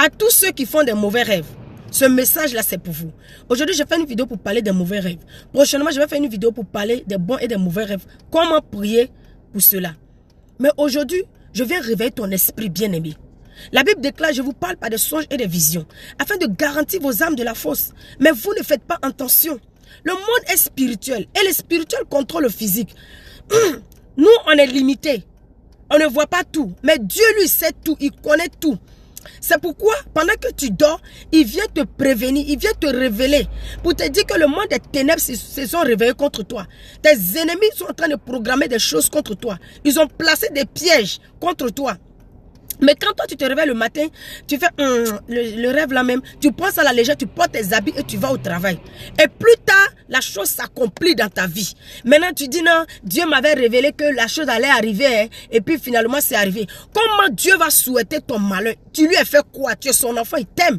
À tous ceux qui font des mauvais rêves, ce message-là, c'est pour vous. Aujourd'hui, je fais une vidéo pour parler des mauvais rêves. Prochainement, je vais faire une vidéo pour parler des bons et des mauvais rêves. Comment prier pour cela. Mais aujourd'hui, je viens réveiller ton esprit bien-aimé. La Bible déclare, je vous parle par des songes et des visions, afin de garantir vos âmes de la fosse. Mais vous ne faites pas attention. Le monde est spirituel et le spirituel contrôle le physique. Nous, on est limités. On ne voit pas tout. Mais Dieu, lui, sait tout. Il connaît tout. C'est pourquoi, pendant que tu dors, il vient te prévenir, il vient te révéler pour te dire que le monde des ténèbres se sont réveillés contre toi. Tes ennemis sont en train de programmer des choses contre toi. Ils ont placé des pièges contre toi. Mais quand toi tu te réveilles le matin, tu fais le rêve là même, tu prends ça à la légère, tu portes tes habits et tu vas au travail. Et plus tard, la chose s'accomplit dans ta vie. Maintenant tu dis non, Dieu m'avait révélé que la chose allait arriver, hein, et puis finalement c'est arrivé. Comment Dieu va souhaiter ton malheur? Tu lui as fait quoi? Tu es son enfant, il t'aime.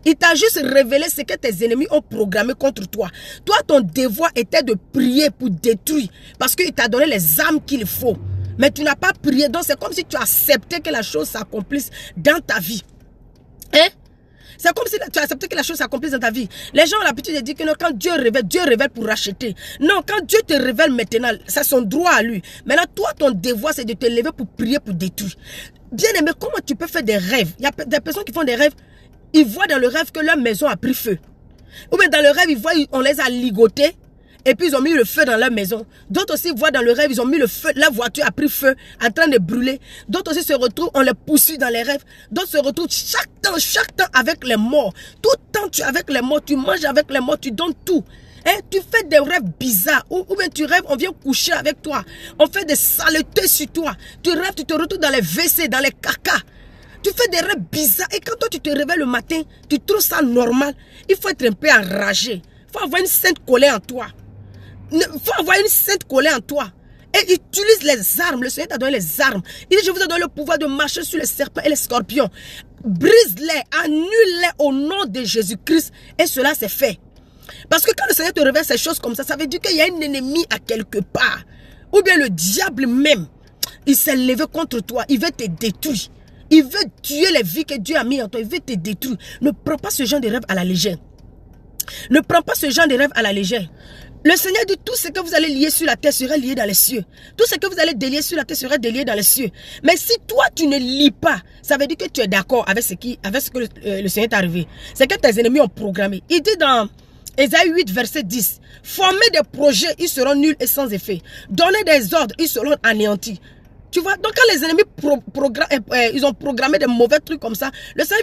Il t'a juste révélé ce que tes ennemis ont programmé contre toi. Toi, ton devoir était de prier pour détruire, parce qu'il t'a donné les armes qu'il faut. Mais tu n'as pas prié, donc c'est comme si tu acceptais que la chose s'accomplisse dans ta vie. Hein? C'est comme si tu acceptais que la chose s'accomplisse dans ta vie. Les gens ont l'habitude de dire que non, quand Dieu révèle pour racheter. Non, quand Dieu te révèle maintenant, c'est son droit à lui. Maintenant, toi, ton devoir, c'est de te lever pour prier, pour détruire. Bien aimé, comment tu peux faire des rêves? Il y a des personnes qui font des rêves, ils voient dans le rêve que leur maison a pris feu. Ou bien dans le rêve, ils voient, on les a ligotés. Et puis ils ont mis le feu dans leur maison. D'autres aussi voient dans le rêve, ils ont mis le feu, la voiture a pris feu, en train de brûler. D'autres aussi se retrouvent, on les poursuit dans les rêves. D'autres se retrouvent chaque temps avec les morts. Tout le temps tu es avec les morts, tu manges avec les morts, tu donnes tout. Hein? Tu fais des rêves bizarres. Ou bien tu rêves, on vient coucher avec toi. On fait des saletés sur toi. Tu rêves, tu te retrouves dans les WC, dans les caca. Tu fais des rêves bizarres. Et quand toi tu te réveilles le matin, tu trouves ça normal. Il faut être un peu enragé. Il faut avoir une sainte colère en toi. Il faut avoir une sainte colère en toi. Et utilise les armes. Le Seigneur t'a donné les armes. Il dit, je vous ai donné le pouvoir de marcher sur les serpents et les scorpions. Brise-les, annule-les au nom de Jésus-Christ. Et cela c'est fait. Parce que quand le Seigneur te révèle ces choses comme ça veut dire qu'il y a un ennemi à quelque part. Ou bien le diable même. Il s'est levé contre toi. Il veut te détruire. Il veut tuer les vies que Dieu a mis en toi. Il veut te détruire. Ne prends pas ce genre de rêve à la légère. Ne prends pas ce genre de rêve à la légère. Le Seigneur dit tout ce que vous allez lier sur la terre sera lié dans les cieux. Tout ce que vous allez délier sur la terre sera délié dans les cieux. Mais si toi tu ne lis pas, ça veut dire que tu es d'accord avec ce que le Seigneur t'a arrivé. C'est que tes ennemis ont programmé. Il dit dans Ésaïe 8 verset 10, formez des projets, ils seront nuls et sans effet. Donnez des ordres, ils seront anéantis. Tu vois, donc quand les ennemis ils ont programmé des mauvais trucs comme ça, le Seigneur